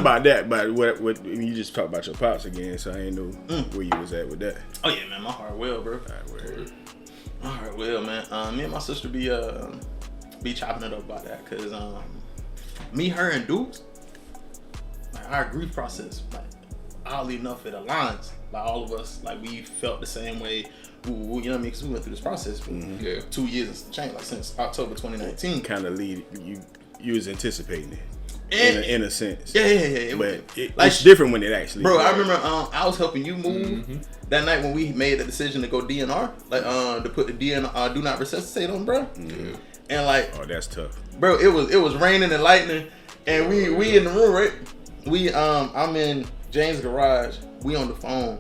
about that, but what you just talked about your pops again, so I ain't know where you was at with that. Oh yeah, man, my heart well, bro. My heart well, man. Me and my sister be chopping it up about that, cause me, her, and Dukes, like our grief process, like oddly enough, it aligns. Like all of us, like we felt the same way. You know what I mean? Because we went through this process for 2 years and some change, like since October 2019. Kind of you was anticipating it. In a sense. Yeah. But it's different when it actually. Bro, I remember I was helping you move that night when we made the decision to go DNR, like to put the DNR do not resuscitate on, bro. Mm-hmm. And like, oh, that's tough, bro. It was raining and lightning, and we in the room, right? I'm in James' garage. We on the phone,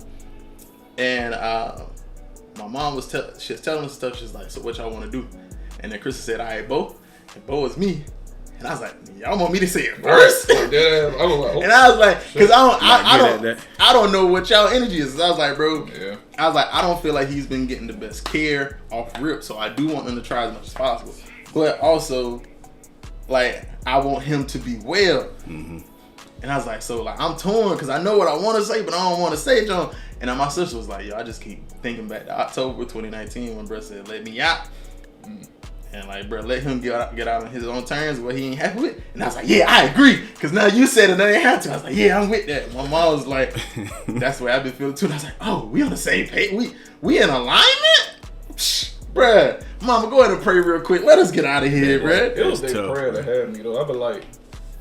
and my mom was telling us stuff. She's like, "So what y'all want to do?" And then Krista said, "All right, Bo." And Bo is me. And I was like, y'all want me to say it first? Like that. I was like, and I was like, because I don't know what y'all energy is. I was like, bro, I was like, I don't feel like he's been getting the best care off rip, so I do want him to try as much as possible. But also, like, I want him to be well. Mm-hmm. And I was like, so like, I'm torn because I know what I want to say, but I don't want to say it, John. And then my sister was like, yo, I just keep thinking back to October 2019 when bro said, let me out. And like, bro, let him get out on his own terms what he ain't happy with. And I was like, yeah, I agree. Because now you said it, I ain't have to. I was like, yeah, I'm with that. My mom was like, that's the way I've been feeling too. And I was like, oh, we on the same page? We in alignment? Psh, bruh. Mama, go ahead and pray real quick. Let us get out of here, bruh. It was their prayer that had me, though. I've been like,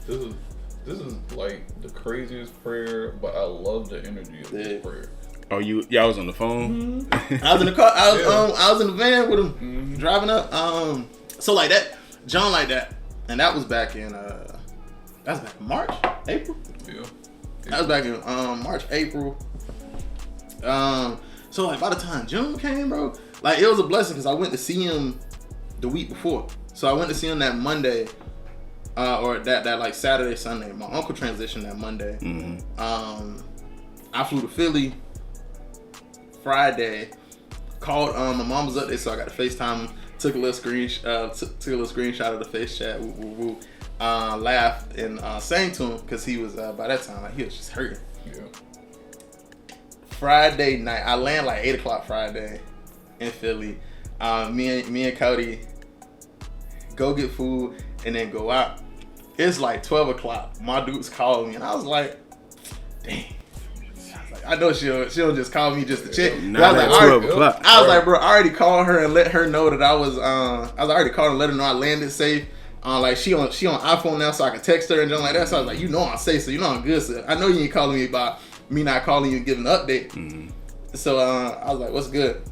this is like the craziest prayer, but I love the energy of this prayer. Oh, y'all was on the phone? Mm-hmm. I was in the car. I was in the van with him, driving up. So like that, John like that, and that was back in March, April. Yeah. That was back in March, April. So like by the time June came, bro, like it was a blessing because I went to see him the week before. So I went to see him that Monday, or that like Saturday, Sunday. My uncle transitioned that Monday. Mm-hmm. I flew to Philly Friday. Called my mom was up there, so I got to FaceTime him. Took a little screenshot of the face chat. Laughed and sang to him because he was by that time like, he was just hurting. Yeah. Friday night, I land like 8:00 Friday in Philly. Me and Cody go get food and then go out. It's like 12:00. My dudes called me and I was like, dang. I know she'll just call me just to check. Not at 12 o'clock. I was like, bro, I already called her and let her know that I was already called and let her know I landed safe. Like she on iPhone now, so I can text her and something like that. So I was like, you know I'm safe, so you know I'm good. So I know you ain't calling me about me not calling you and giving an update. Mm-hmm. So I was like, what's good?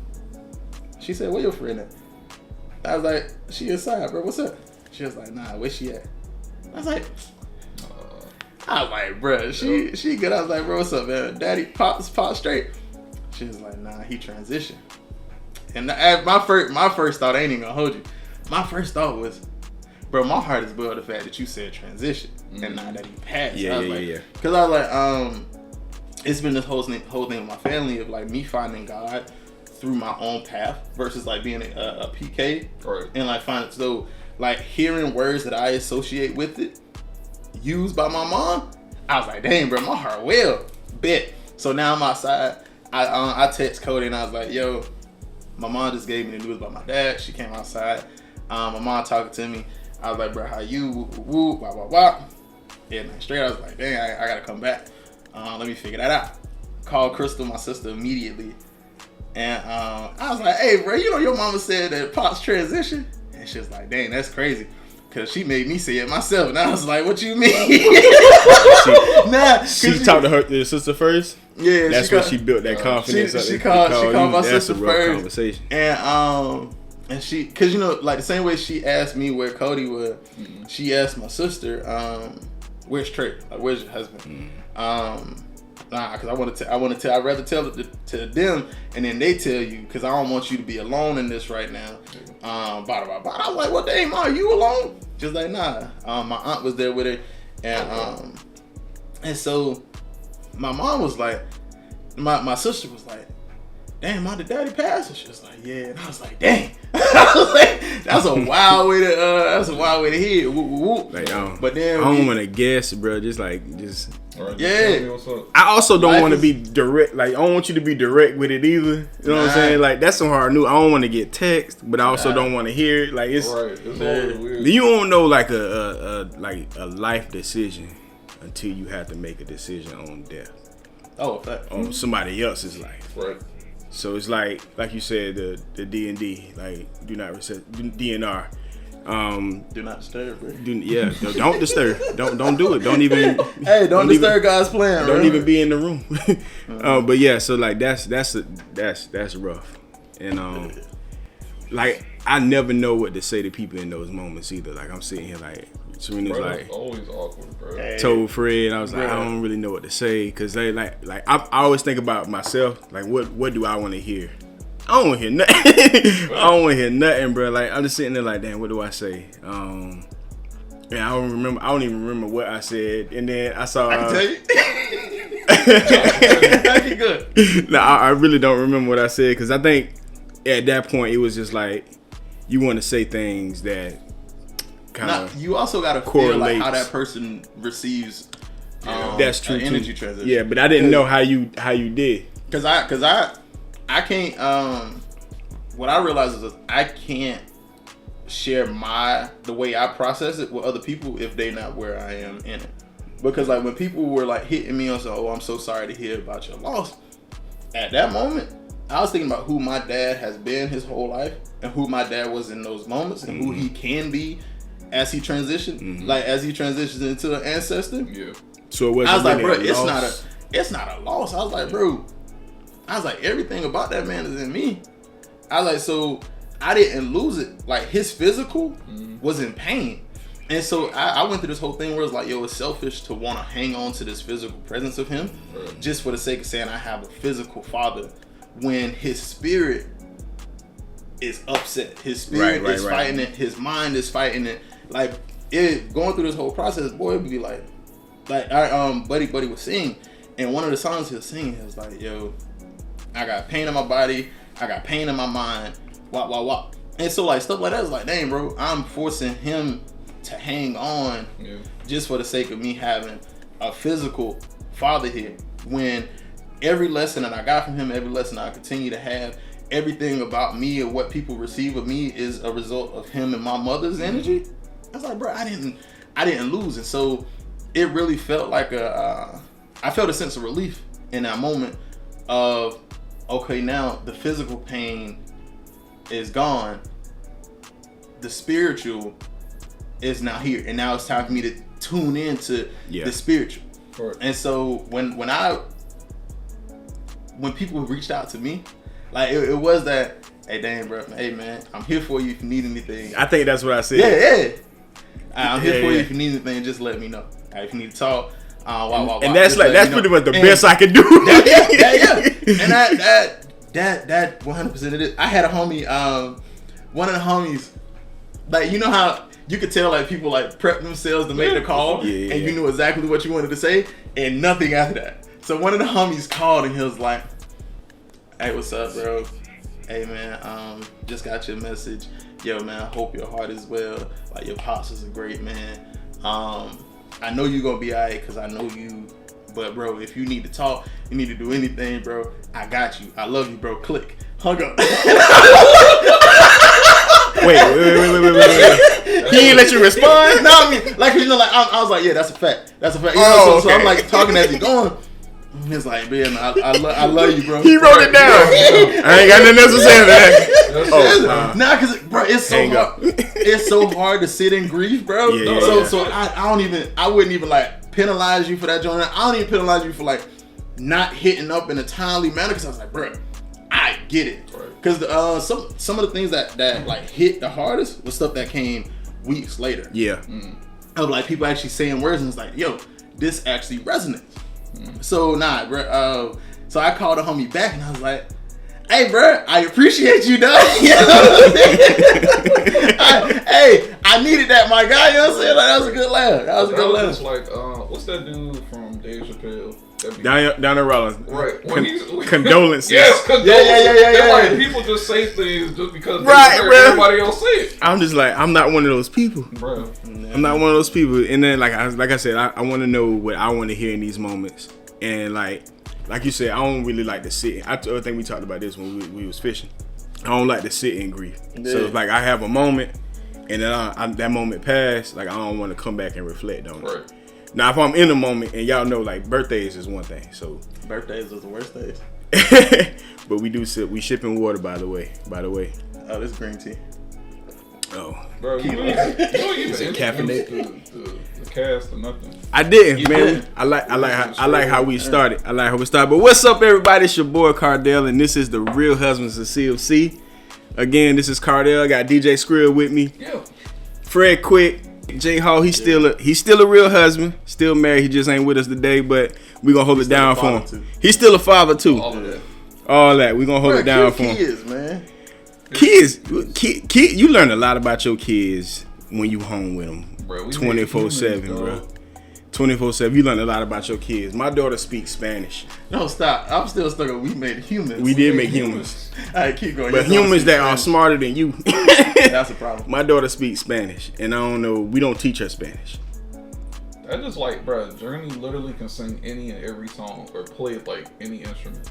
She said, where your friend at? I was like, she inside, bro. What's up? She was like, nah, where she at? I was like, bro, she good. I was like, bro, what's up, man? Daddy, pop straight. She was like, nah, he transitioned. And my first thought, I ain't even gonna hold you. My first thought was, bro, my heart is built the fact that you said transition and not that he passed. Yeah. Because I was like, it's been this whole thing with my family of like me finding God through my own path versus like being a PK, right? And like finding so like hearing words that I associate with it used by my mom. I was like, dang, bro, my heart well bet. So now I'm outside. I text Cody and I was like, yo, my mom just gave me the news about my dad. She came outside. My mom talking to me. I was like, bro, how you? Woo, wah, wah, wah. Yeah, man, straight. I was like, dang, I gotta come back. Let me figure that out. Called Crystal, my sister, immediately. And I was like, hey, bro, you know your mama said that Pop's transition? And she was like, dang, that's crazy. Because she made me say it myself. And I was like, what you mean? She talked to her sister first? Yeah. That's when she built that confidence. She called my sister first. Conversation. And she, because, you know, like the same way she asked me where Cody was, she asked my sister, where's Trey? Like, where's your husband? Because I'd rather tell it to them and then they tell you, because I don't want you to be alone in this right now. I was like, what the hell, Ma, you alone? Just like, nah. My aunt was there with her, and so my mom was like, my sister was like, damn, Ma, did Daddy pass? And she was like, yeah. And I was like, dang. I was like, that's a wild way to hear it. Woo, woo, woo. Like, but then I don't want to guess, bro. Right, yeah. I also don't want to be direct. Like, I don't want you to be direct with it either. You know what I'm saying? Like, that's some hard news. I don't want to get text, but I also don't want to hear it. Like, it's right. It's all weird. You don't know like a life decision until you have to make a decision on death. Oh, fact. On somebody else's life. Right. So it's like you said, the D&D, like do not reset DNR. Do not disturb, bro. Don't disturb. Don't do it. Don't even. Hey, don't disturb God's plan. Don't even be in the room. But yeah, so like that's rough, and like I never know what to say to people in those moments either. Like I'm sitting here like Serena's like always awkward, bro. Told Fred, I was like, I don't really know what to say because they like I always think about myself. Like what do I want to hear? I don't want to hear nothing. I don't want to hear nothing, bro. Like I'm just sitting there like, damn, what do I say? Man, I don't even remember what I said. And then I saw. I can tell you. Okay, good. No, I really don't remember what I said because I think at that point it was just like you want to say things that kind of. You also got to feel like how that person receives. That's true. Energy transition. Yeah, but I didn't know how you did. Because I can't. What I realize is I can't share the way I process it with other people if they're not where I am in it. Because like when people were like hitting me on saying, "Oh, I'm so sorry to hear about your loss," at that moment, I was thinking about who my dad has been his whole life and who my dad was in those moments and who he can be as he transitioned, like as he transitions into an ancestor. Yeah. So it wasn't. I was like, really bro, it's not a loss. I was like, bro. I was like, everything about that man is in me. I was like, so I didn't lose it. Like his physical was in pain. And so I went through this whole thing where it's like, yo, it's selfish to want to hang on to this physical presence of him just for the sake of saying I have a physical father when his spirit is upset. His spirit is fighting it. His mind is fighting it. Like going through this whole process, boy, it'd be like our buddy was singing. And one of the songs he was singing, he was like, yo, I got pain in my body. I got pain in my mind. Wop. And so like stuff like that is like, dang, bro, I'm forcing him to hang on just for the sake of me having a physical father here. When every lesson that I got from him, every lesson I continue to have, everything about me and what people receive of me is a result of him and my mother's energy. I was like, bro, I didn't lose. And so it really felt like I felt a sense of relief in that moment of, okay, now the physical pain is gone. The spiritual is now here. And now it's time for me to tune into the spiritual. Right. And so when people reached out to me, like it was that, hey, dang, bro, hey, man, I'm here for you if you need anything. I think that's what I said. Yeah. I'm here for you if you need anything, just let me know. If you need to talk. And that's pretty much the best I can do. And that 100% it is. I had a homie, one of the homies, like you know how you could tell like people like prep themselves to make the call, and you knew exactly what you wanted to say, and nothing after that. So one of the homies called and he was like, "Hey, what's up, bro? Hey man, just got your message. Yo man, I hope your heart is well. Like your pops is a great man. I know you're gonna be alright because I know you. But bro, if you need to talk, you need to do anything, bro, I got you. I love you, bro. Click. Hung up." Wait. He didn't let you respond? No, I mean, like, you know, like I was like, yeah, that's a fact. That's a fact. You know, so I'm like talking as he going. He's like, man, I love you, bro. He wrote it down. I ain't got nothing else to say to that. Nah, cause bro, it's so hard. It's so hard to sit in grief, bro. So I wouldn't even like penalize you for that, Jonah. I don't even penalize you for like not hitting up in a timely manner, because I was like, bro, I get it. Because some of the things that like hit the hardest was stuff that came weeks later. Yeah. Of like people actually saying words, and it's like, yo, this actually resonates. So bro. So I called a homie back and I was like, "Hey, bro, I appreciate you, dog. You know what I'm saying? I needed that, my guy. You know what I'm saying? Like, that was a good laugh. It's like, what's that dude from Dave Chappelle? Down in Rollins. Right. Condolences. Yes, condolences. Yeah. Like, people just say things just because everybody else say it. I'm just like, I'm not one of those people. Bro. I'm not one of those people. And then, like I said, I want to know what I want to hear in these moments. And like you said, I don't really like to sit. I think we talked about this when we was fishing. I don't like to sit in grief. Yeah. So like I have a moment, and then that moment passed. Like I don't want to come back and reflect on it. Right. Now if I'm in a moment, and y'all know, like birthdays is one thing. So birthdays is the worst days. But we shipping water, by the way. Oh, this green tea. Oh, bro, you even caffeinated the cast or nothing. I didn't, man. I like how we started. But what's up, everybody? It's your boy Cardell, and this is the Real Husbands of CofC. Again, this is Cardell. I got DJ Skrill with me. Yeah. Fred Quick, J Hall. He's still a real husband. Still married. He just ain't with us today, but we gonna hold it down for him. Too. He's still a father too. All that. We gonna hold it down for him. Kids, man. Kids, you learn a lot about your kids when you home with them. 24/7, bro. 24/7. You learn a lot about your kids. My daughter speaks Spanish. No, stop. I'm still stuck on we made humans. We did make humans. All right, keep going. But humans that are smarter than you. That's a problem. My daughter speaks Spanish, and I don't know. We don't teach her Spanish. I just like, bro, Journey literally can sing any and every song or play like any instrument.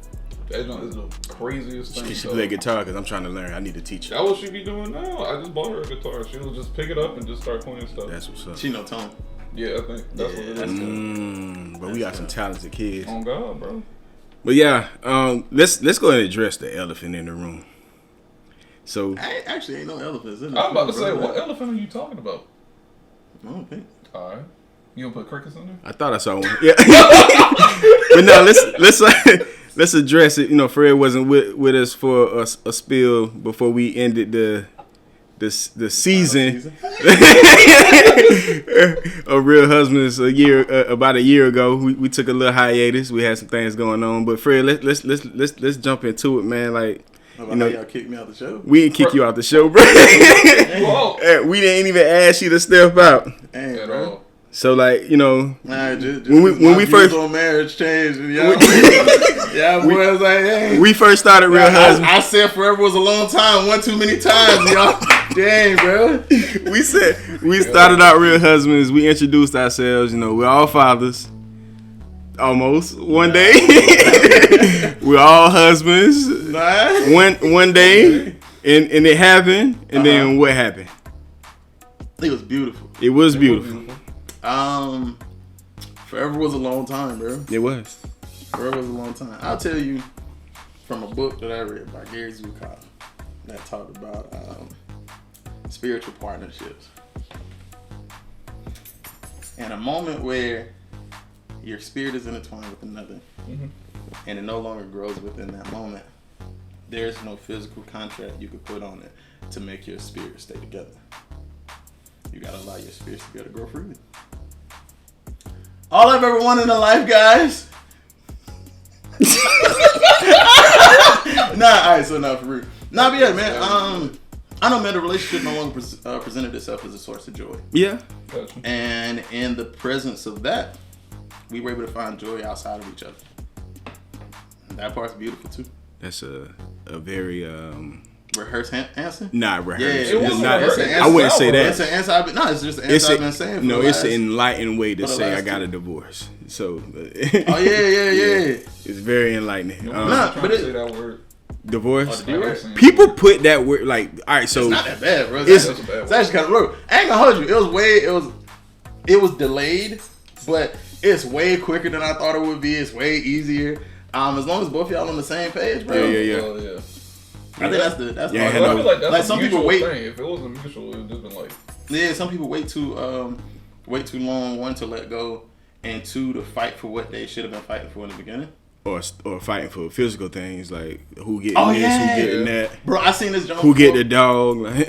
That is the craziest thing. She should play guitar because I'm trying to learn. I need to teach her. That's what she be doing now. I just bought her a guitar. She'll just pick it up and just start playing stuff. That's what's up. She know tone. Yeah, I think that's what it is. But we got some talented kids. Oh God, bro. But yeah, let's go ahead and address the elephant in the room. So I actually ain't no elephants in there. I'm about to say, what elephant are you talking about? I don't think. All right. You gonna put crickets in there? I thought I saw one. Yeah. But no, let's address it. You know, Fred wasn't with us for a spill before we ended the season of Real Husbands about a year ago. We took a little hiatus. We had some things going on, but Fred, let's jump into it, man. Like, you know, y'all kicked me out the show. We didn't kick you out the show, bro. We didn't even ask you to step out at all. So like, you know, just when we first on marriage changed, boys like, hey. We first started Real Husbands. I said forever was a long time, one too many times, y'all. Dang, bro. We started out Real Husbands. We introduced ourselves. You know, we're all fathers. Almost one day, we're all husbands. One day, and it happened. And then what happened? It was beautiful. It was beautiful. Forever was a long time, bro. It was. Forever was a long time. I'll tell you from a book that I read by Gary Zukav that talked about spiritual partnerships. And a moment where your spirit is intertwined with another, and it no longer grows within that moment, there's no physical contract you could put on it to make your spirit stay together. You gotta allow your spirit to be able to grow freely. All I've ever wanted in life, guys. Alright, so now for real. But yeah, man. I know, man, the relationship no longer presented itself as a source of joy. Yeah. And in the presence of that, we were able to find joy outside of each other. And that part's beautiful too. That's a very rehearsed answer? Not rehearsed. Yeah, I wouldn't say that. It's an answer. It's just an answer I've been saying. It's an enlightening way to say I got a divorce. So. Oh yeah. It's very enlightening. But say that word. Divorce. People put that word like. All right, so it's not that bad, bro. It's actually kind of low. I ain't gonna hold you. It was delayed, but it's way quicker than I thought it would be. It's way easier. As long as both y'all on the same page, bro. Yeah. I think that's the I feel like that's some people wait. Thing. If it wasn't mutual, it would just been like. Yeah, some people wait too long, one, to let go, and two, to fight for what they should have been fighting for in the beginning. Or fighting for physical things like who getting who getting that. Bro, I seen this. Who get the dog? Like,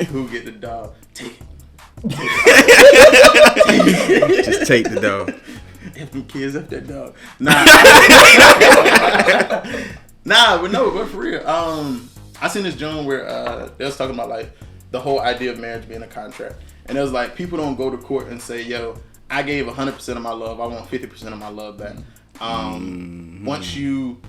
who get the dog? Take it. Just take the dog. If them kids up that dog. But for real. I seen this joint where they was talking about like the whole idea of marriage being a contract, and it was like people don't go to court and say, "Yo, I gave 100% of my love. I want 50% of my love back." Once you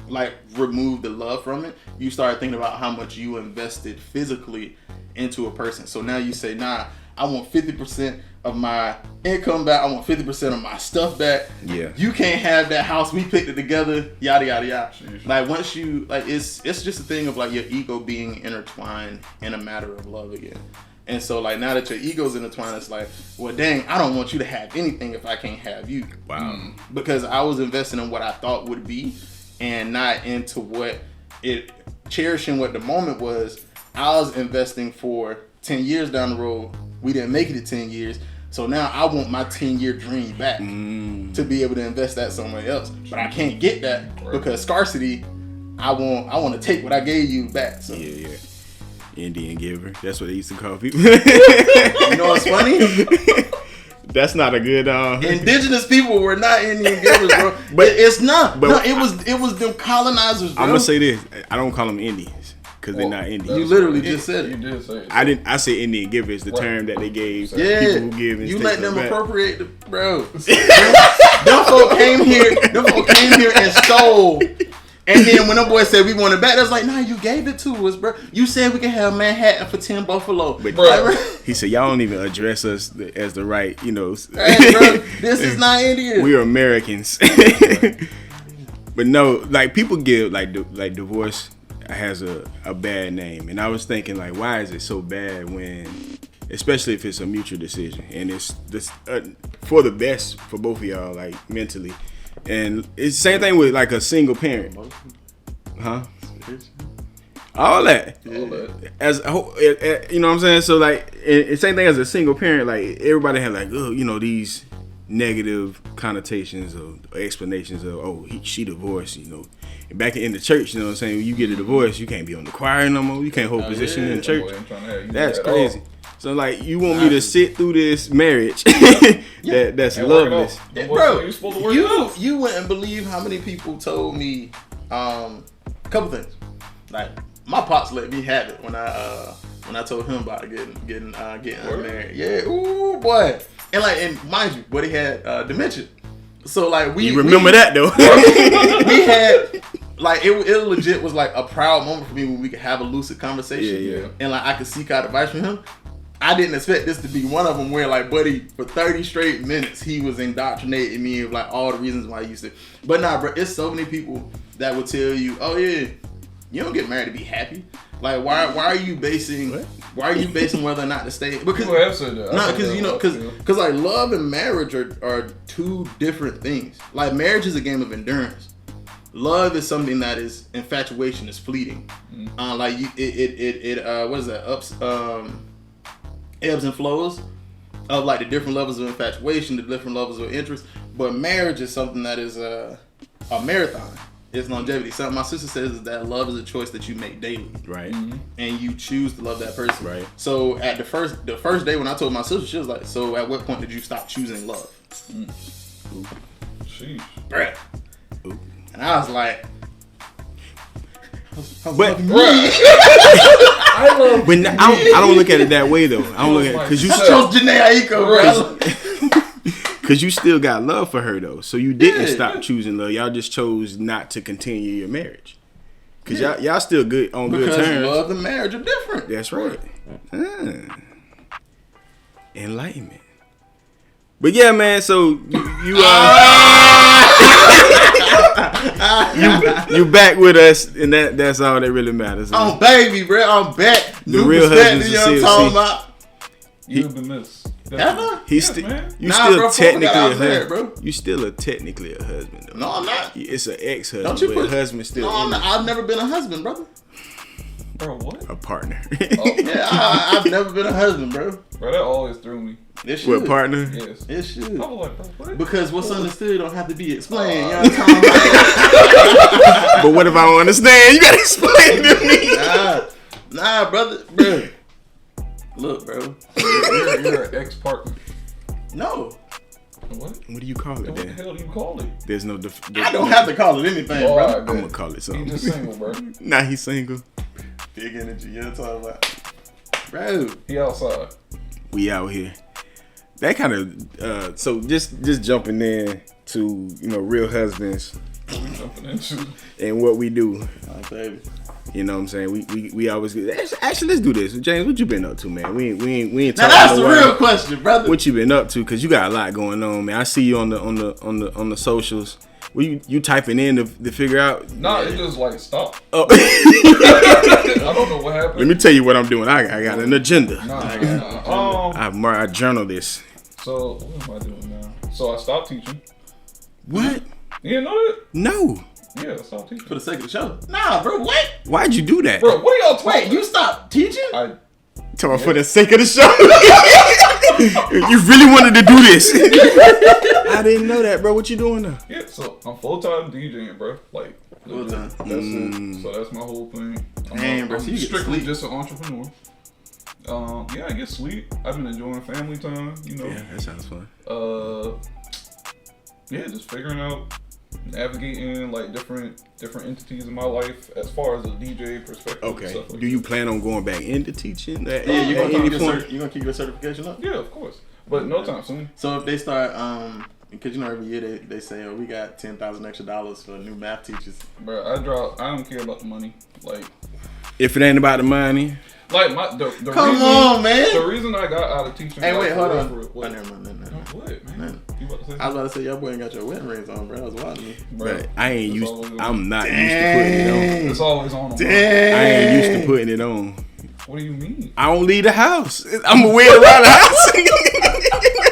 like remove the love from it, you start thinking about how much you invested physically into a person. So now you say, nah, I want 50% of my income back. I want 50% of my stuff back. Yeah. You can't have that house. We picked it together. Yada yada yada. Like once you like, it's just a thing of like your ego being intertwined in a matter of love again. And so like now that your ego's intertwined, it's like, well, dang, I don't want you to have anything if I can't have you. Wow. Because I was investing in what I thought would be, and not into what it cherishing what the moment was. I was investing for 10 years down the road. We didn't make it to 10 years. So now I want my 10-year dream back to be able to invest that somewhere else. But I can't get that because scarcity, I want to take what I gave you back. So. Yeah. Indian giver. That's what they used to call people. You know what's funny? That's not a good. Indigenous people were not Indian givers, bro. But it's not. But no, it was them colonizers, bro. I'm gonna say this. I don't call them Indians because they're not Indians. You literally just said it. You did say it. I didn't. I say Indian givers, the term that they gave people who give. And you let them back. appropriate, bro. them folk came here. Them folk came here and stole. And then when them boys said we want it back, that's like, nah, you gave it to us, bro. You said we can have Manhattan for 10 Buffalo. But bro, he said y'all don't even address us as the right, Hey, bro, this is not Indian. We are Americans. But no, like people give like divorce has a bad name, and I was thinking like, why is it so bad when, especially if it's a mutual decision and it's this for the best for both of y'all, like mentally. And it's the same thing with like a single parent, huh? All that. As you know what I'm saying. So like, same thing as a single parent. Like everybody had like, oh, you know, these negative connotations or explanations of, oh, she divorced. You know, and back in the church, you know what I'm saying. When you get a divorce, you can't be on the choir no more. You can't hold position in the church. That's crazy. So like, you want me to sit through this marriage that's loveless, bro? You wouldn't believe how many people told me a couple things. Like my pops let me have it when I told him about getting married. Yeah, ooh boy, and mind you, but he had dementia. So like we remember that though. We had. Like it legit was like a proud moment for me when we could have a lucid conversation, and like I could seek out advice from him. I didn't expect this to be one of them where like, buddy, for 30 straight minutes, he was indoctrinating me of like all the reasons why I used to. But nah, bro, it's so many people that will tell you, oh yeah, you don't get married to be happy. Like, why are you basing whether or not to stay? Because because like love and marriage are two different things. Like marriage is a game of endurance. Love is something that is infatuation is fleeting. Like it what is that? Ebbs and flows of like the different levels of infatuation, the different levels of interest. But marriage is something that is a marathon. It's longevity. Something my sister says is that love is a choice that you make daily. Right. And you choose to love that person. Right. So at the first day when I told my sister, she was like, so at what point did you stop choosing love? Sheesh. Bruh. And I was like, but I don't look at it that way though. I don't look at it because you chose Janae Aiko, bro. Because you still got love for her though, so you didn't stop choosing love. Y'all just chose not to continue your marriage because y'all still good on good terms. Because love and marriage are different. That's right. Enlightenment. But yeah, man. So you back with us, and that's all that really matters. I'm baby, bro. I'm back. The Real Husbands of CofC. Talking about. You've been missed. Ever? You still technically a husband, bro. You still technically a husband, though. No, I'm not. It's an ex-husband, but a husband still. No, I'm not. I've never been a husband, brother. Bro, what? A partner. Yeah, I've never been a husband, bro. Bro, that always threw me. It should. What, partner? Yes. It should. I was like, bro, what? Because what's understood don't have to be explained. You know what I'm talking about? But what if I don't understand? You gotta explain to me. Nah, brother. Bro. Look, bro. You're an ex-partner. No. What? What do you call it, What the then? hell do you call it? There's no... I don't have to call it anything, bro. Right, I'm gonna call it something. He just single, bro. Nah, he's single. Big energy. You know what I'm talking about? Bro. He outside. We out here. That kind of... so just jumping in to Real Husbands and what we do. Oh, baby. You know what I'm saying? We always actually let's do this. James, what you been up to, man? We ain't now talking. That's the real question, brother. What you been up to? Cause you got a lot going on, man. I see you on the socials. You typing in to figure out? Nah, it just like stop. Oh. I don't know what happened. Let me tell you what I'm doing. I got an agenda. I journal this. So what am I doing now? So I stopped teaching. What? You didn't know that? No. Yeah, I stopped teaching. For the sake of the show. Nah, bro, what? Why'd you do that? Bro, what are y'all talking? Wait, you stopped teaching? For the sake of the show. You really wanted to do this. I didn't know that, bro. What you doing now? Yeah, so I'm full-time DJing, bro. Like, full-time. That's it. So that's my whole thing. Bro, I'm strictly just an entrepreneur. Yeah, I get sleep. I've been enjoying family time, Yeah, that sounds fun. Yeah, just figuring out, navigating like different entities in my life as far as a DJ perspective. Okay. And stuff like Do you plan on going back into teaching? You gonna keep your certification up? Yeah, of course. But no time soon. So if they start, because every year they say, we got $10,000 extra for new math teachers. Bro, I don't care about the money. Like, if it ain't about the money. Like the Come reason, on, man. The reason I got out of teaching. Hey, wait, hold on. What? Never mind. What, man? You about to say? I was about to say your boy ain't got your wedding rings on, bro. I was watching you. Bro, I ain't used. I'm not Dang. used to putting it on. It's always on. Dang. I ain't used to putting it on. What do you mean? I don't leave the house. I'm away around the house.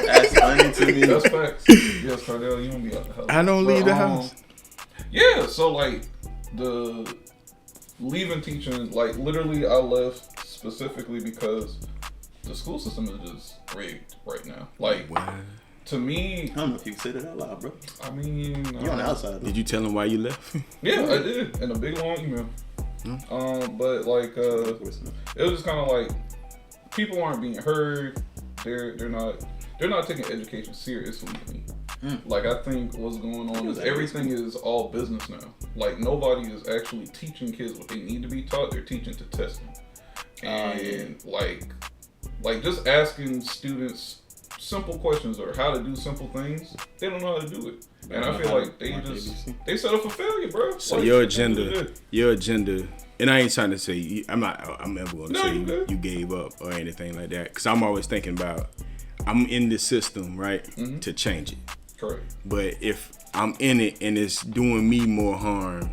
That's funny to me. That's facts. Yes, Cardell, you don't be out the house. I don't leave the house. Yeah, so like the leaving teaching, like literally, I left specifically because the school system is just rigged right now. Like, to me, I don't know if you can say that out loud, bro. I mean, you're on the outside. Though. Did you tell him why you left? Yeah, I did, in a big long email. But like, it was just kind of like people aren't being heard. They're not taking education seriously to me. Like, I think what's going on is everything is all business now. Like, nobody is actually teaching kids what they need to be taught. They're teaching to test them. And like just asking students simple questions or how to do simple things, they don't know how to do it. And I feel like they set up for failure, bro. So like, your agenda, and I ain't trying to say I'm never going to say you gave up or anything like that, because I'm always thinking about I'm in the system, right, to change it. Correct. But if I'm in it and it's doing me more harm,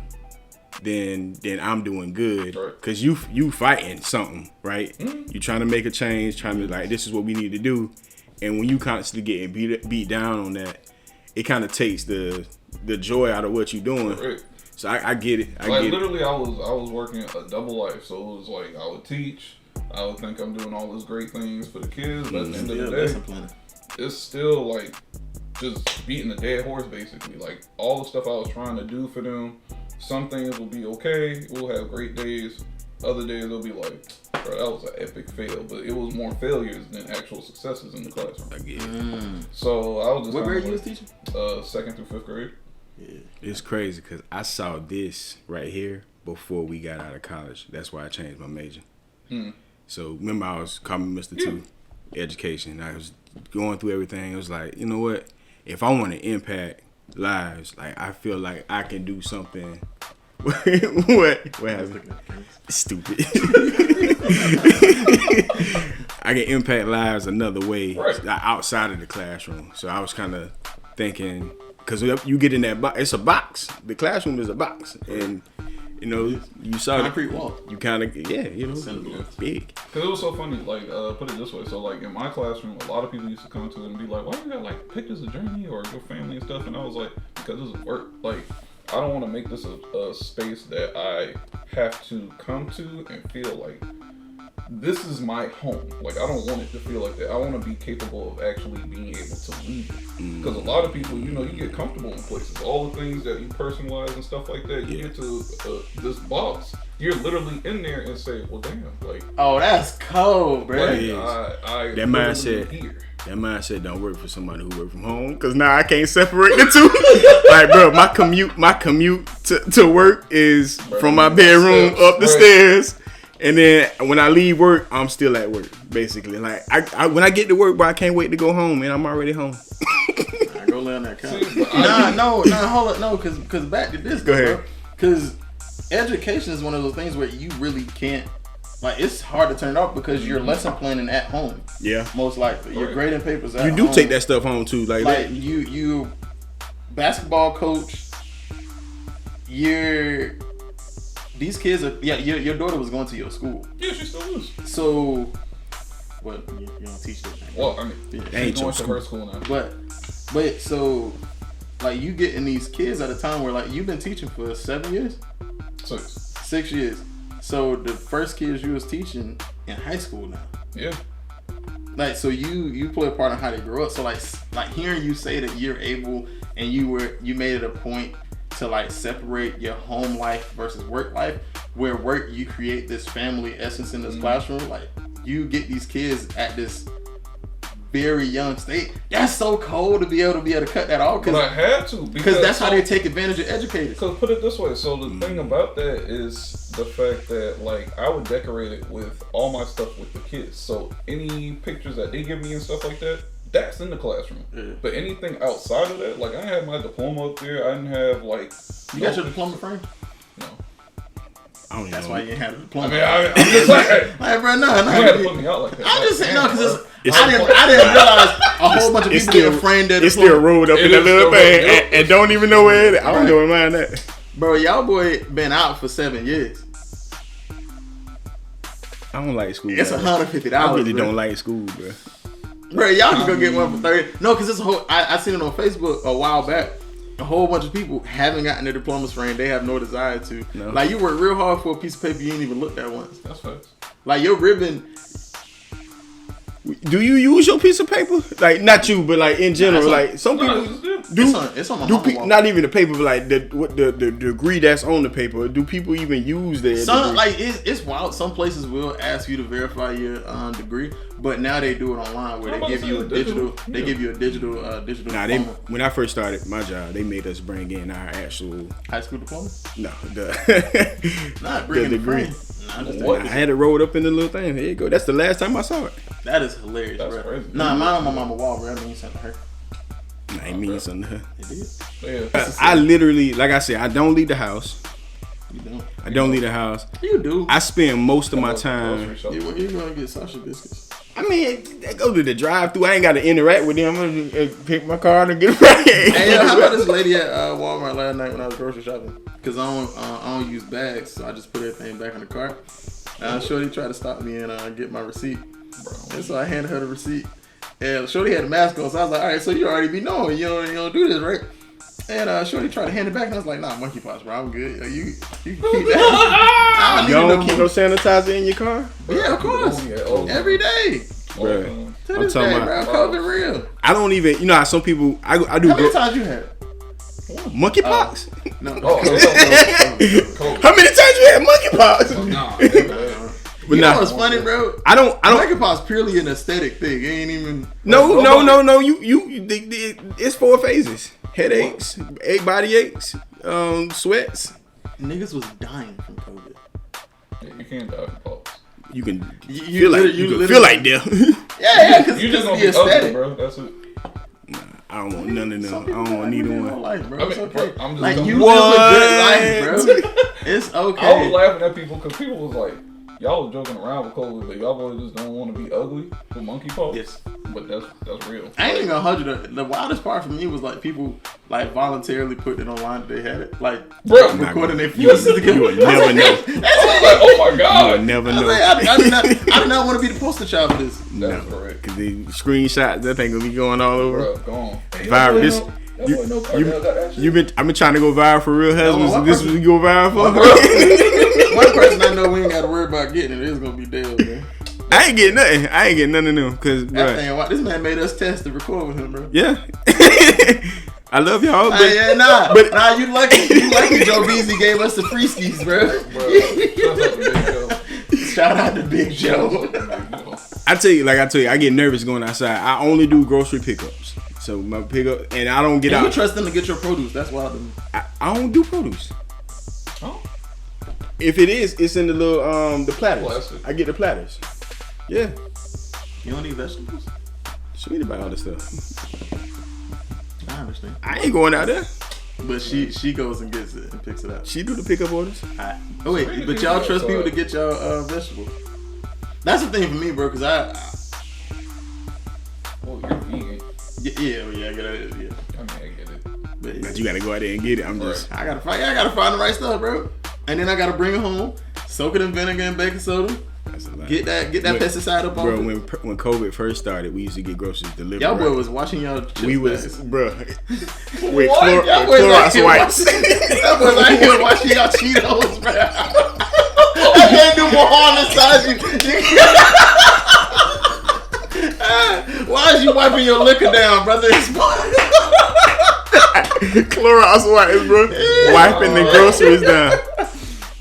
then I'm doing good, because you fighting something, right? You trying to make a change, trying to like, this is what we need to do, and when you constantly getting beat down on that, it kind of takes the joy out of what you're doing. Correct. So I get it. Literally, I was working a double life, so it was like I would teach, I would think I'm doing all these great things for the kids, but at the end of the day, it's still like just beating a dead horse, basically. Like, all the stuff I was trying to do for them, some things will be okay, we'll have great days. Other days they'll be like, bro, that was an epic fail. But it was more failures than actual successes in the classroom. I get it. So I was just... What grade you was teaching? 2nd through 5th grade. Yeah. It's crazy because I saw this right here before we got out of college. That's why I changed my major. So remember, I was calling Mr. 2 education. I was going through everything. It was like, you know what? If I want to impact lives, like, I feel like I can do something. What happened? Stupid. I can impact lives another way, outside of the classroom. So I was kind of thinking, because you get in that box, it's a box. The classroom is a box, and you saw concrete wall. You kind of big. Because it was so funny. Like, put it this way. So like in my classroom, a lot of people used to come to it and be like, "Why you got like pictures of Journey or your family and stuff?" And I was like, "Because this is work. Like, I don't want to make this a space that I have to come to and feel like this is my home. Like, I don't want it to feel like that. I want to be capable of actually being able to leave it. Because a lot of people, you get comfortable in places. All the things that you personalize and stuff like that, you get to this box. You're literally in there and say, well, damn. Like, oh, that's cold, bro. Like, that mindset don't work for somebody who work from home, because now I can't separate the two. Like, bro, my commute to work is from my bedroom up the stairs. And then when I leave work, I'm still at work, basically. Like, I when I get to work, bro, I can't wait to go home, and I'm already home. I go bro. Lay on that couch. Hold up, no, because back to this. Go ahead. Because education is one of those things where you really can't. Like, it's hard to turn it off because you're lesson planning at home. Yeah. Most likely. You're grading papers at home. You do take that stuff home, too. Like you basketball coach, these kids are, your daughter was going to your school. Yeah, she still is. So, what, you don't teach that? Well, I mean, she's going to her school now. But, so, like, you getting these kids at a time where, like, you've been teaching for 7 years? 6 years. So the first kids you was teaching in high school now. Yeah. Like, so you play a part in how they grow up. So like hearing you say that you're able and you made it a point to like separate your home life versus work life, where work you create this family essence in this classroom. Like, you get these kids at this very young state. That's so cold to be able to cut that off. But I had to because that's how they take advantage of educators. Because put it this way, so the thing about that is the fact that like I would decorate it with all my stuff with the kids. So any pictures that they give me and stuff like that, that's in the classroom. Yeah. But anything outside of that, like I had my diploma up there. I didn't have like. You got your diploma frame? No. That's why you ain't had a diploma. I mean, I'm just like, bro, no. You had to put me out like that. I'm just saying, no, because I didn't realize a whole bunch of people get framed at. It's still rolled up in that little thing and don't even know where it is. I don't know where mine at. Bro, y'all boy been out for 7 years. I don't like school. It's $150. I really don't like school, bro. Bro, y'all can go get one for 30. No, because it's a whole. I seen it on Facebook a while back. A whole bunch of people haven't gotten their diplomas framed. They have no desire to. No. Like, you work real hard for a piece of paper you ain't even looked at once. That's facts. Like, your ribbon. Do you use your piece of paper? Like, not you, but like in general. Like, some people do. It's on my mama wall. Not even the paper, but like the degree that's on the paper. Do people even use their degree? Like, it's wild. Some places will ask you to verify your degree, but now they do it online where they give you a digital. They give you a digital diploma. When I first started my job, they made us bring in our actual high school diploma. No, not bringing the degree. I had it rolled up in the little thing. There you go. That's the last time I saw it. That is hilarious, bro. Crazy. Nah, mine on my mama wall, bro. That means something to her. Nah, it means something to her. It is. Yeah. I literally, like I said, I don't leave the house. You don't? I don't leave the house. You do. I spend most of my time. Yeah, well, you're going to get sausage biscuits. I mean, I go to the drive-thru. I ain't got to interact with them. I'm going to pick my car and get right. Hey, yo, how about this lady at Walmart last night when I was grocery shopping? Because I don't use bags, so I just put everything back in the cart. Shorty tried to stop me and get my receipt. And so I handed her the receipt. And Shorty had a mask on, so I was like, all right, so you already be knowing. You don't do this, right? And Shorty tried to hand it back, and I was like, nah, monkeypox, bro. I'm good. You can keep that. You don't keep no sanitizer in your car? Yeah, of course. Every day. Bro, to this day, bro. COVID real. I don't even, you know how some people, I do. How many times you had? Monkeypox? No. How many times you had monkeypox? But you know what's funny, bro? I don't. Monkeypox purely an aesthetic thing. It ain't even. No. It's 4 phases: headaches, body aches, sweats. Niggas was dying from COVID. Yeah, you can't die from pox. You can feel like death. Yeah, because you just gonna be aesthetic, bro. That's it. I don't want none of them. I don't want neither one. Life, bro. I mean, it's okay. I'm just like, you live a good life, bro. It's okay. I was laughing at people because people was like, y'all was joking around with COVID, but y'all boys just don't want to be ugly with monkeypox. Yes. But that's real. I ain't even gonna hold you. The wildest part for me was like people like voluntarily putting it online that they had it. Like, bro, recording their faces together. You would never know. That's like, oh my god. You would never know. I do not want to be the poster child for this. That's correct. Because the screenshots, that thing gonna be going all over. Bro, go on. Viral. I've been trying to go viral for Real Husbands. So this is what you go viral for? One person I know we ain't got to worry about getting it. It's gonna be Dale, man. I ain't getting nothing. I ain't getting none of them. Cause this man made us test to record with him, bro. Yeah. I love y'all. But, you lucky Joe Beasley gave us the free skis, bro. Shout out to Big Joe. I tell you, I get nervous going outside. I only do grocery pickups. So my pickup, and I don't get out. You trust them to get your produce. That's why I don't do produce. Oh. If it is, it's in the little the platters. Plastic. I get the platters. Yeah. You don't need vegetables? Sweet about all this stuff. I understand. I ain't going out there. But she goes and gets it and picks it up. She do the pickup orders. Oh wait, but y'all trust people to get y'all vegetables? That's the thing for me, bro. Cause well, you're vegan. Yeah, I get it. Yeah. I mean, I get it. But you gotta go out there and get it. I'm just. I gotta find the right stuff, bro. And then I gotta bring it home, soak it in vinegar and baking soda. That's a lot. Get that pesticide up on it. Bro, when COVID first started, we used to get groceries delivered. Y'all boy was washing y'all chips. We was, bags. bro. With Clorox wipes. That was like here washing y'all Cheetos, bro. I can't do more harm inside you. Why is you wiping your liquor down, brother? Clorox wipes, bro. Wiping the groceries down.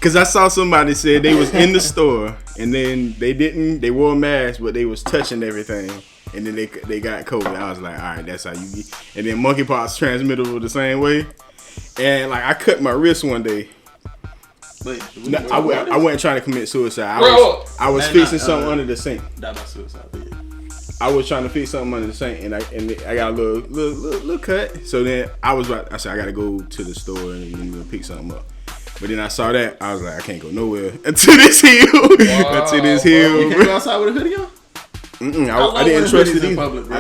Cause I saw somebody said they was in the store and then they wore a mask, but they was touching everything, and then they got COVID. I was like, all right, that's how you get. And then monkeypox transmittable the same way. And like I cut my wrist one day. Wait, I wasn't trying to commit suicide. I was fixing something under the sink. That was suicide. Yeah. I was trying to fix something under the sink, and I got a little cut. So then I said I gotta go to the store and pick something up. But then I saw that, I was like, I can't go nowhere until this heal. Until this heal. You can't go outside with a hoodie on? I didn't trust it either. Public,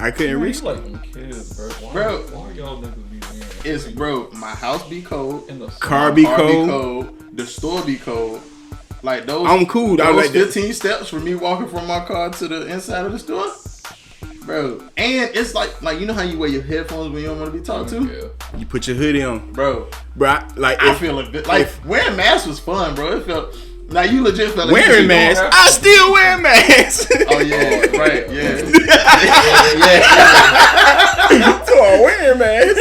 I couldn't reach. Like them kids, bro. Why are y'all niggas be wearing? It's bro. My house be cold. In the car be cold. The store be cold. Like those. I'm cool. Those like 15 steps from me walking from my car to the inside of the store. Bro, and it's like you know how you wear your headphones when you don't want to be talked to? Yeah. You put your hoodie on. Bro, I feel a bit like wearing masks was fun, bro. It felt like you legit felt like wearing masks. I still wear masks. Oh yeah, right, yeah. So I'm wearing masks.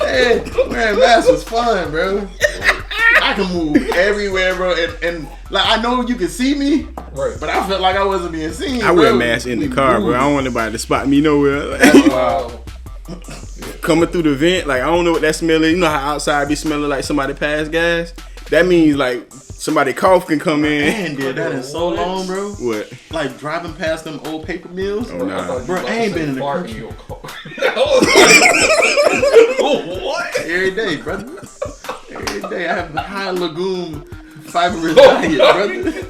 Hey, wearing masks was fun, bro. I can move everywhere, bro, and like I know you can see me, right? But I felt like I wasn't being seen. I wear masks in the car, bro. I don't want anybody to spot me nowhere. Wow. Coming through the vent, like I don't know what that smell is. You know how outside be smelling like somebody passed gas? That means like somebody cough can come in. Man, did that in so long, bro. What? Like driving past them old paper mills. Oh, nah. Bro, I ain't been in the country. What? Every day, brother. Every day I have the high legume fibrous diet, brother.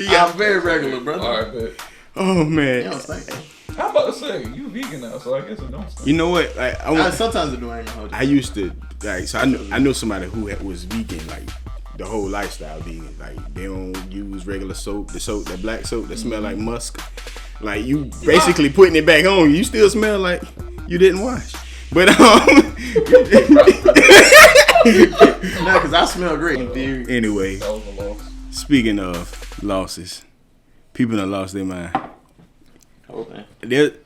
I'm very regular, brother. All right, bet. Oh man. You don't stink. I'm about to say you vegan now, so I guess it don't stink. You know what? Like sometimes I do. I used to like. So I know somebody who was vegan, like the whole lifestyle vegan. Like they don't use regular soap. The black soap that smell like musk. Like you basically putting it back on. You still smell like you didn't wash. But no, because I smell great in theory. Anyway, that was a loss. Speaking of losses, people done lost their mind. Okay.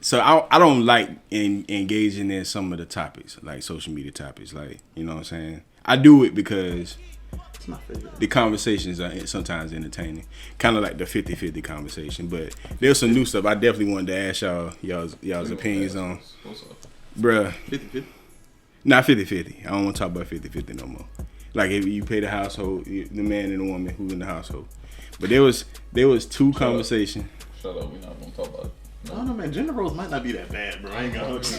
So I don't like engaging in some of the topics, like social media topics. Like, you know what I'm saying? I do it because it's my favorite. The conversations are sometimes entertaining. Kind of like the 50-50 conversation. But there's some new stuff I definitely wanted to ask y'all's opinions on. What's up? Bruh. 50-50? Not 50-50. I don't want to talk about 50-50 no more. Like if you pay the household, the man and the woman who's in the household. But there was two conversations. Shut up, we're not going to talk about it. No. I don't know, man. Gender roles might not be that bad, bro. I ain't gonna hold you.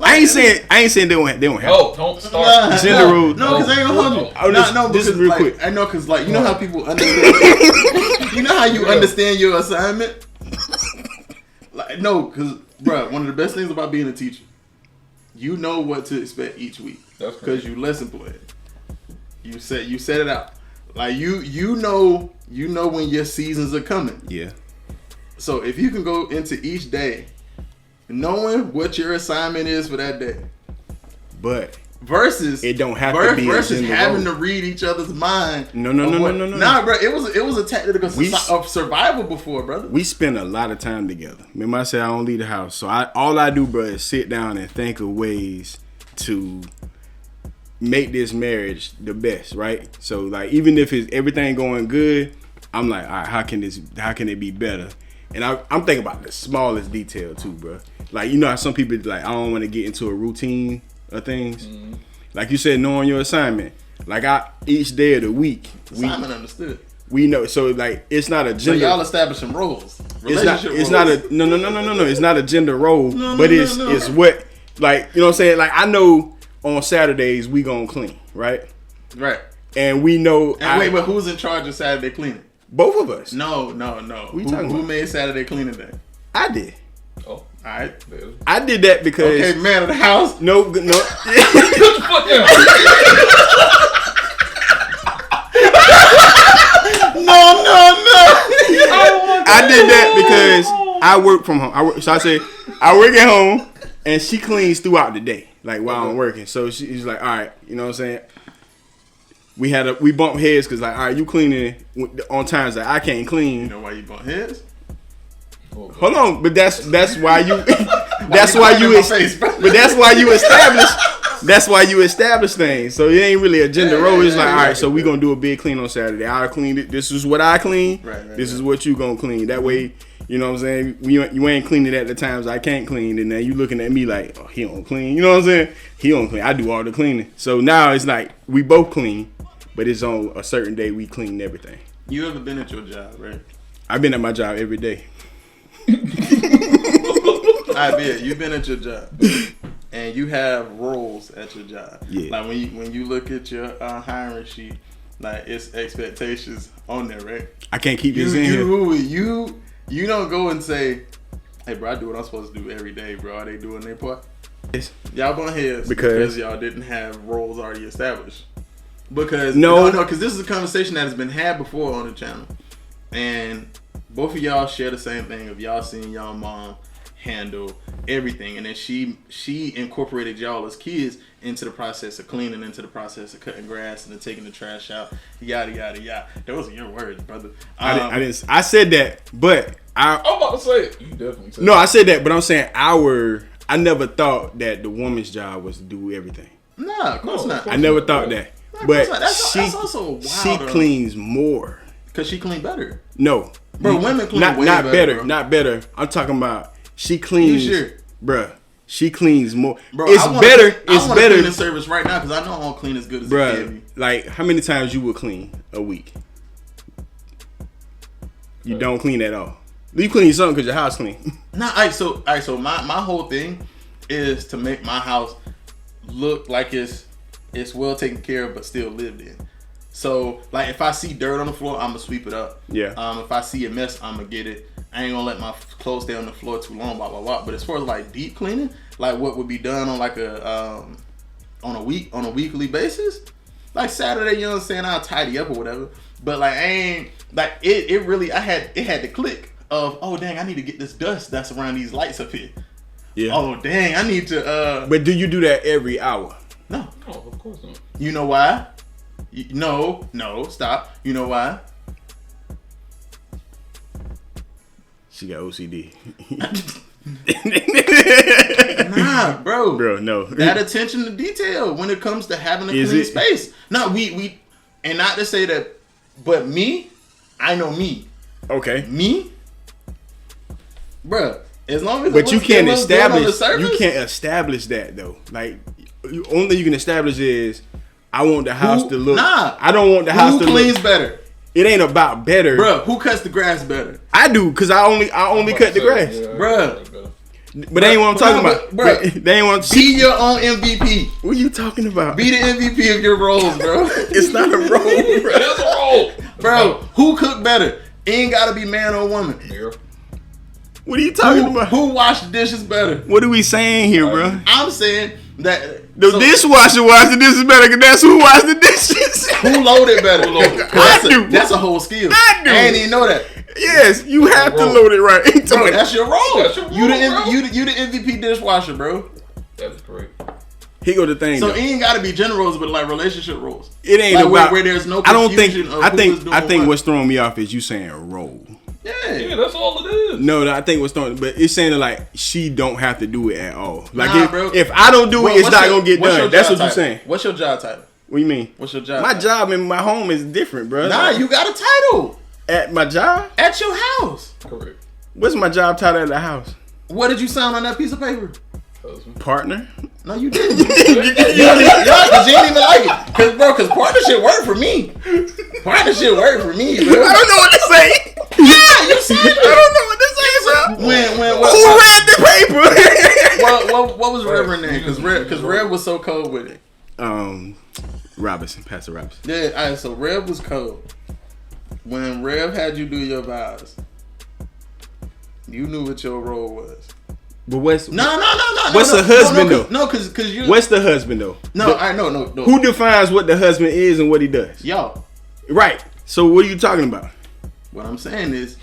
I ain't saying they don't have. No, don't start. Gender roles. No, because I ain't gonna hold you. No, this is real quick. I know, because like you know how people understand. You know how you understand your assignment. Like no, because bro, one of the best things about being a teacher, you know what to expect each week. That's because you lesson plan. You set it out. Like you know when your seasons are coming. Yeah. So if you can go into each day knowing what your assignment is for that day, but versus it don't have to be versus having to read each other's mind. No. Nah, bro, it was a tactic of survival before, brother. We spend a lot of time together. Remember I said I don't leave the house, so all I do, bro, is sit down and think of ways to make this marriage the best, right? So like even if it's everything going good, I'm like, all right, how can it be better? And I'm thinking about the smallest detail too, bro. Like you know how some people like I don't want to get into a routine of things. Like you said, knowing your assignment. Like each day of the week, assignment understood. we know. So like, it's not a gender. So y'all establishing roles. It's not a no. It's not a gender role, but it's what, like, you know what I'm saying. Like, I know on Saturdays we gonna clean, right? Right. And we know. And but who's in charge of Saturday cleaning? Both of us. No. Who made Saturday cleaning day? I did. Oh, all right. I did that because. Okay, man of the house. No. Put the fuck down. No. I did that because I work from home. So I said I work at home, and she cleans throughout the day, like while I'm working. So she's like, all right, you know what I'm saying. We bump heads because like, all right, you cleaning on times that I can't clean. You know why you bump heads? Hold on, but that's why you that's why you establish things. So it ain't really a gender role. It's like, all right, so we gonna do a big clean on Saturday. I clean it. This is what I clean. This is what you gonna clean. That way, you know what I'm saying. You ain't cleaning at the times I can't clean, and then you looking at me like, oh, he don't clean. You know what I'm saying? He don't clean. I do all the cleaning. So now it's like we both clean, but it's on a certain day we clean everything. You ever been at your job, right? I've been at my job every day. I bet you've been at your job, and you have roles at your job. Yeah. Like when you look at your hiring sheet, like it's expectations on there, right? I can't keep this in here. You don't go and say, "Hey, bro, I do what I'm supposed to do every day, bro." Are they doing their part? Yes. Y'all bump heads because y'all didn't have roles already established. Because because this is a conversation that has been had before on the channel, and both of y'all share the same thing of y'all seeing y'all mom handle everything, and then she incorporated y'all as kids into the process of cleaning, into the process of cutting grass and then taking the trash out, yada yada yada. Those are your words, brother. I said that, but I'm about to say it. You definitely said no, I said that, but I'm saying I never thought that the woman's job was to do everything. Nah, of course not. I never thought that. But that's also wild, she cleans more. Cause she clean better. No, bro, women clean not better. Bro. Not better. I'm talking about she cleans. You sure? Bruh, she cleans more. Bro, it's better. It's better. Cleaning service right now because I know I don't clean as good as it can be. Like, how many times you would clean a week? You don't clean at all. You clean something because your house clean. Nah, so my whole thing is to make my house look like it's well taken care of but still lived in. So, like, if I see dirt on the floor, I'm gonna sweep it up. Yeah. If I see a mess, I'm gonna get it. I ain't gonna let my clothes stay on the floor too long, blah blah blah. But as far as like deep cleaning, like what would be done on like on a weekly basis, like Saturday, you know what I'm saying, I'll tidy up or whatever. But like I ain't like it really. I had the click of, oh dang, I need to get this dust that's around these lights up here. Yeah. Oh dang, I need to. But do you do that every hour? No. Oh, of course not. You know why? No, stop. You know why? She got OCD. Nah, bro. Bro, no. That attention to detail when it comes to having a clean space. No, we and not to say that, but me, I know me. Okay. Me, bro. As long as but you can't establish that though. Like, only thing you can establish is I want the house to look. Nah, I don't want the house to look. Who cleans better? It ain't about better, bro. Who cuts the grass better? I do, cause I only cut the grass, bro. But they ain't what I'm talking about, bro. They ain't want. Be your own MVP. What are you talking about? Be the MVP of your roles, bro. It's not a role, bro. It's a role, bro. Who cook better? It ain't gotta be man or woman. Yeah. What are you talking about? Who wash the dishes better? What are we saying here, bro? I'm saying that the dishwasher wash the dishes better, because that's who wash the dishes. Who loaded better? I do. That's a whole skill. I do. I didn't even know that. Yes, you have to load it right. Bro, that's your role. That's your role, you the MVP dishwasher, bro. That's correct. Here go the thing. So though. It ain't gotta be gender roles, but like relationship roles. It ain't like about where there's no confusion. I think what's throwing me off is you saying role. Yeah, that's all it is. No, I think what's throwing, but it's saying that like she don't have to do it at all. Like if I don't do it, it's not gonna get done. That's what you're saying. What's your job title? What do you mean? What's your job? My job in my home is different, bro. Nah, you got a title at my job. At your house. Correct. What's my job title at the house? What did you sign on that piece of paper? Partner. No, you didn't. you didn't even like it. Cause partnership worked for me. Partnership work for me, bro. I don't know what to say. Yeah, you said it. I don't know what to say, bro. Who read the paper? what was Reverend name? Because Rev was so cold with it. Pastor Robinson. Yeah, alright, so Rev was cold. When Rev had you do your vows, you knew what your role was. But what's no. What's the husband though? No, because you. What's the husband though? No. Who defines what the husband is and what he does? Y'all. Right. So what are you talking about? What I'm saying is,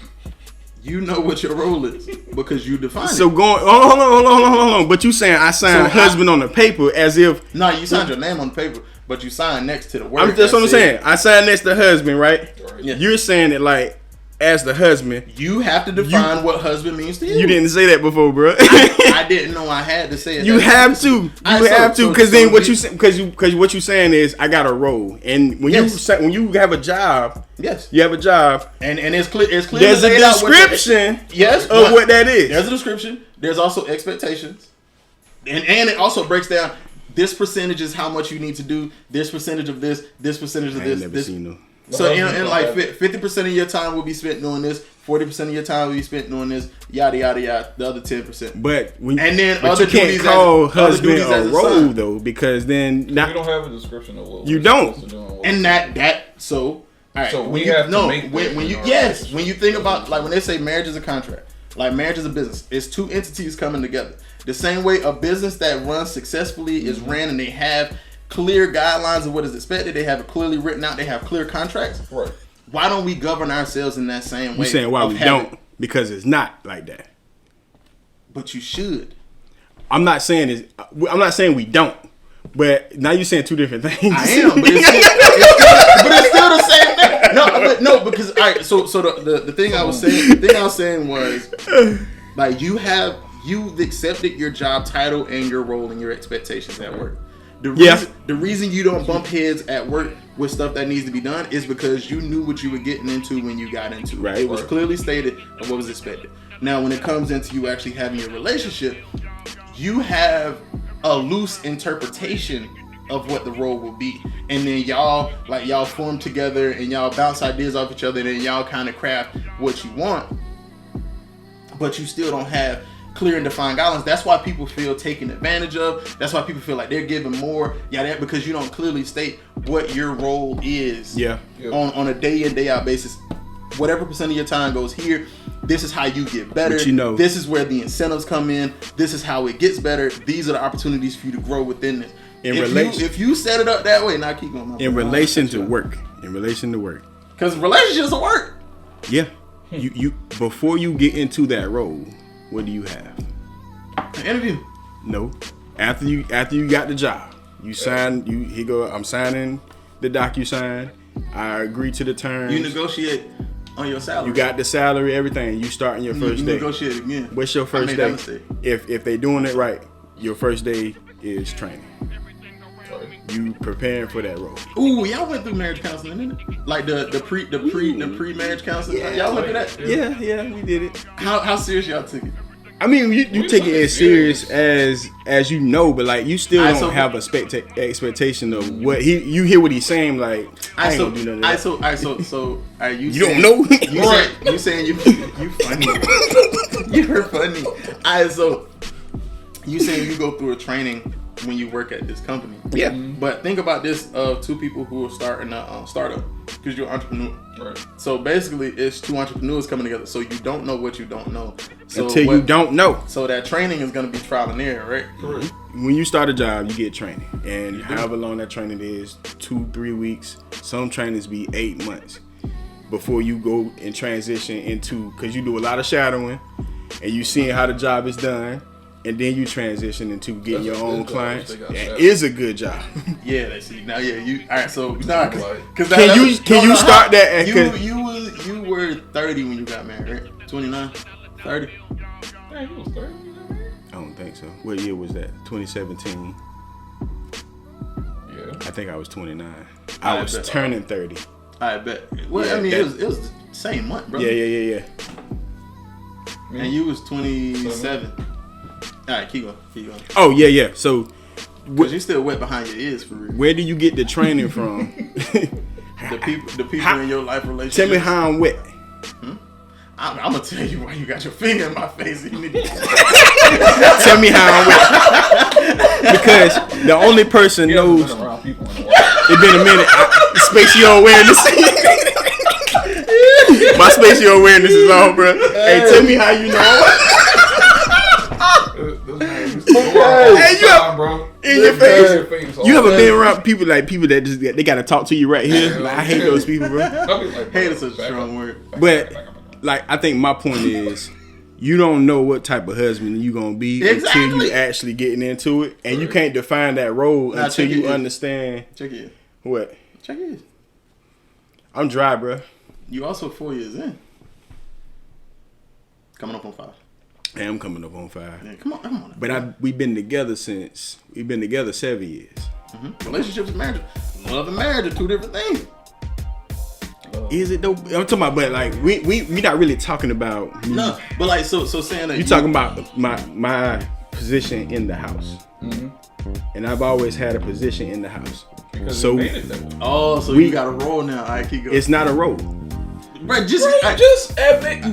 you know what your role is because you define it. So hold on. But you saying I signed husband on the paper as if no, you signed your name on the paper, but you signed next to the word. That's what I'm saying. I signed next to husband, right? Yeah. You're saying it like as the husband, you have to define what husband means to you. You didn't say that before, bro. I didn't know I had to say it. You have to. You have to, because then what you saying is I got a role, and when you have a job, yes, you have a job, and it's clear. There's a description, of what that is. There's a description. There's also expectations, and it also breaks down. This percentage is how much you need to do. This percentage of this. This percentage of this. Never seen them. So in like 50% of your time will be spent doing this, 40% of your time will be spent doing this, yada yada yada. The other 10%. But other you can't call husband a role though, because then we don't have a description of what you don't. And so. All right, so we have to make when you think about like when they say marriage is a contract, like marriage is a business, it's two entities coming together. The same way a business that runs successfully is ran and they have clear guidelines of what is expected. They have it clearly written out. They have clear contracts. Right. Why don't we govern ourselves in that same way? You saying why we don't? Because it's not like that. But you should. I'm not saying we don't. But now you're saying two different things. I am, but it's still the same thing. No, because all right. So the thing I was saying was like you've accepted your job title and your role and your expectations at work. The reason you don't bump heads at work with stuff that needs to be done is because you knew what you were getting into when you got into it. Right. It was clearly stated of what was expected. Now, when it comes into you actually having your relationship, you have a loose interpretation of what the role will be, and then y'all form together and y'all bounce ideas off each other, and then y'all kind of craft what you want, but you still don't have clear and defined guidelines. That's why people feel taken advantage of. That's why people feel like they're given more. Because you don't clearly state what your role is. On a day in, day out basis. Whatever percent of your time goes here, this is how you get better. But this is where the incentives come in. This is how it gets better. These are the opportunities for you to grow within this. If you set it up that way, now keep going. In relation to work. Because relationships are work. Yeah. You before you get into that role, what do you have? An interview. No. After you got the job, you sign. I'm signing the DocuSign. I agree to the terms. You negotiate on your salary. You got the salary, everything. You starting your first day. You negotiate again. What's your first day? If they doing it right, your first day is training. You preparing for that role. Ooh, y'all went through marriage counseling, didn't it? Like the pre marriage counseling. Yeah, y'all went through that. Yeah, we did it. How serious y'all took it? I mean, you take it as serious as you know, but like you still don't have a expectation of what you hear what he's saying. Like I ain't gonna do none of that. You don't know. You saying you funny. You're funny. So you saying you go through a training when you work at this company. Yeah. But think about this of two people who are starting a startup because you're an entrepreneur. Right. So basically, it's two entrepreneurs coming together. So you don't know what you don't know. You don't know. So that training is going to be trial and error, right? Correct. When you start a job, you get training. And however long that training is, 2-3 weeks. Some trainings be 8 months before you go and transition into, because you do a lot of shadowing and you seeing how the job is done. And then you transition into getting your own clients. That is a good job. Yeah, they see now. Yeah, you. All right, so nah, because can you start that? You were 30 when you got married, right? 29, 30. Man, you was 30 when you got married? I don't think so. What year was that? 2017. Yeah, I think I was 29. I was turning 30. I bet. Well, yeah, I mean, it was the same month, bro. Yeah. And you was 27. All right, keep going. Oh, yeah. So, because you still wet behind your ears, for real. Where do you get the training from? the people in your life relationship. Tell me how I'm wet. I'm gonna tell you why you got your finger in my face. You need to tell me how I'm wet. Because the only person knows. It's been a minute. Spatial awareness. My spatial awareness is on, bro. Hey, tell me how you know. Hey, you have, bro. In your face. You ever been around people that just they gotta talk to you right here? Like, I hate those people, bro. Hate is such a strong word. But like, I think my point is, you don't know what type of husband you gonna be until you actually getting into it, and you can't define that role until you understand. Check it. What? Check it. I'm dry, bro. You also 4 years in. Coming up on 5. I am coming up on 5. Yeah, come on. But we've been together 7 years. Mm-hmm. Relationships and marriage, love and marriage are 2 different things. Is it though? I'm talking about, but like we not really talking about. No, but like so saying that you talking about my position in the house, and I've always had a position in the house. Because so you got a role now. I keep going. It's not a role. Bro, just admit.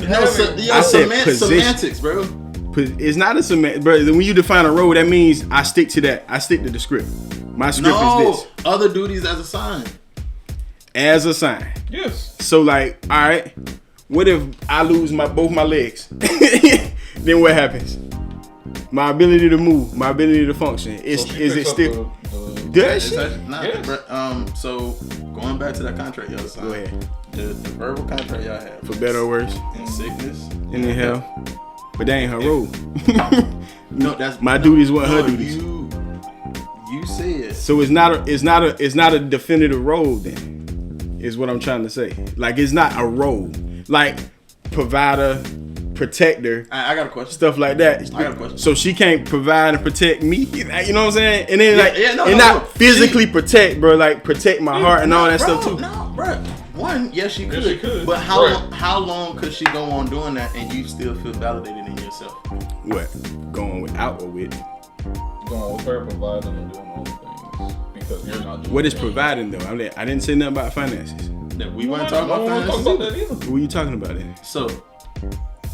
I said semantics, bro. It's not a semantics, bro. When you define a role, that means I stick to that. I stick to the script. My script is this. Other duties as a sign. As a sign. Yes. So like, all right, what if I lose both my legs? Then what happens? My ability to move, my ability to function. Is it still? Does she? So going back to that contract y'all signed. Go ahead. The verbal contract y'all have. For better or worse. In sickness. And in health. But that ain't her role. No, that's my duties. What her duties? You said. So it's not a definitive role then. Is what I'm trying to say. Like, it's not a role. Like, provider, protector. I got a question. Stuff like that. I got a question. So she can't provide and protect me. You know what I'm saying? And then not physically protect, bro. Like, protect my heart and all that stuff too. No, bro. One, yes, she could. But how long could she go on doing that and you still feel validated in yourself? What? Going without or with? Going with her, providing and doing all the things. Because you're not doing what is providing though? I didn't say nothing about finances. That we weren't talking about finances. What are you talking about then? So,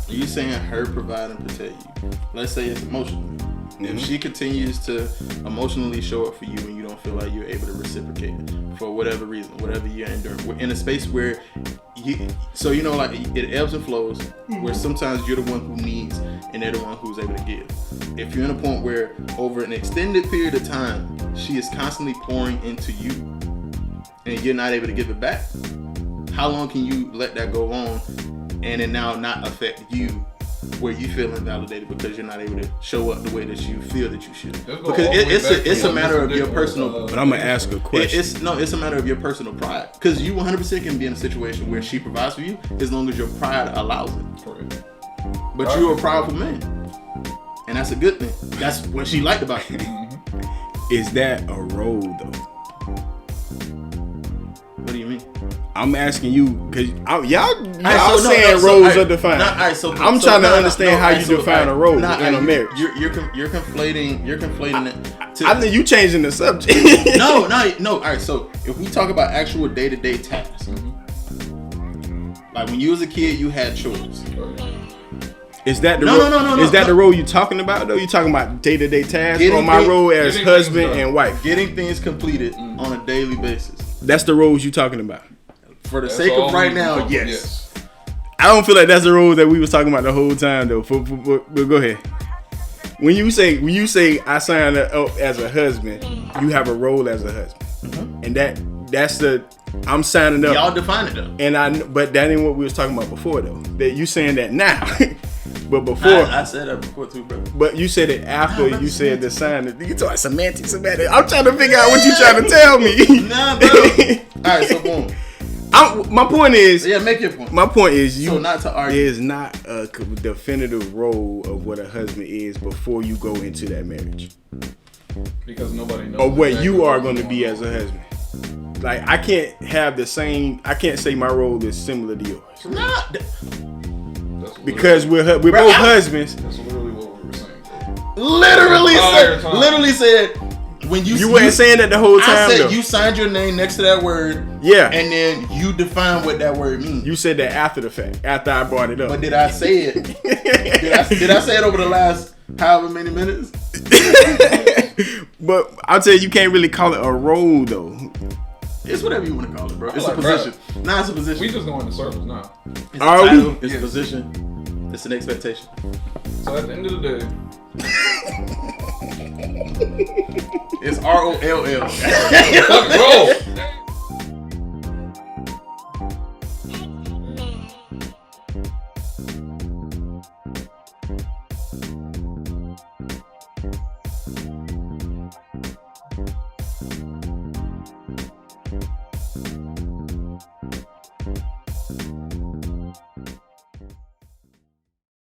you saying her provide and protect you? Let's say it's emotional. Mm-hmm. If she continues to emotionally show up for you and you don't feel like you're able to reciprocate for whatever reason, whatever you're enduring, we're in a space where like it ebbs and flows, where sometimes you're the one who needs and they're the one who's able to give. If you're in a point where over an extended period of time, she is constantly pouring into you and you're not able to give it back, how long can you let that go on and it now not affect you where you feel invalidated because you're not able to show up the way that you feel that you should? Because it's a matter of your personal. But I'm gonna ask a question. It's a matter of your personal pride. Because you 100% can be in a situation where she provides for you as long as your pride allows it. But you're a prideful man, and that's a good thing. That's what she liked about you. Is that a role though? What do you mean? I'm asking you because y'all saying roles are defined. I'm trying to understand how you define a role in a marriage. You're conflating it. I think you changing the subject. No. All right. So if we talk about actual day-to-day tasks, like when you was a kid, you had chores. Is that the role? Is that the role you talking about though? You talking about day-to-day tasks or my role as husband and wife? Getting things completed on a daily basis. That's the roles you talking about. For the sake of right now, yes. I don't feel like that's the role that we was talking about the whole time though. But go ahead. When you say I signed up as a husband, you have a role as a husband, and that's the I'm signing up. Y'all define it though. But that ain't what we was talking about before though. That you saying that now. But before I said that before too, bro. But you said it after you said the sign. You talk semantics. I'm trying to figure out what you trying to tell me. Nah, bro. All right, so boom. My point is. Yeah, make your point. My point is, so not to argue. There's not a definitive role of what a husband is before you go into that marriage. Because nobody knows. Or what you are going to be as a husband. Like I can't have the same. I can't say my role is similar to yours. Nah. Because we're both husbands. That's literally what we were saying. Literally said you weren't saying that the whole time. I said though. You signed your name next to that word. Yeah. And then you define what that word means. You said that after the fact, after I brought it up. But did I say it? did I say it over the last however many minutes? But I'll tell you can't really call it a role though. It's whatever you want to call it, bro. It's a position. Nah, it's a position. We just going in circles now. It's a title. It's a position. It's an expectation. So at the end of the day, it's ROLL. fuck, bro.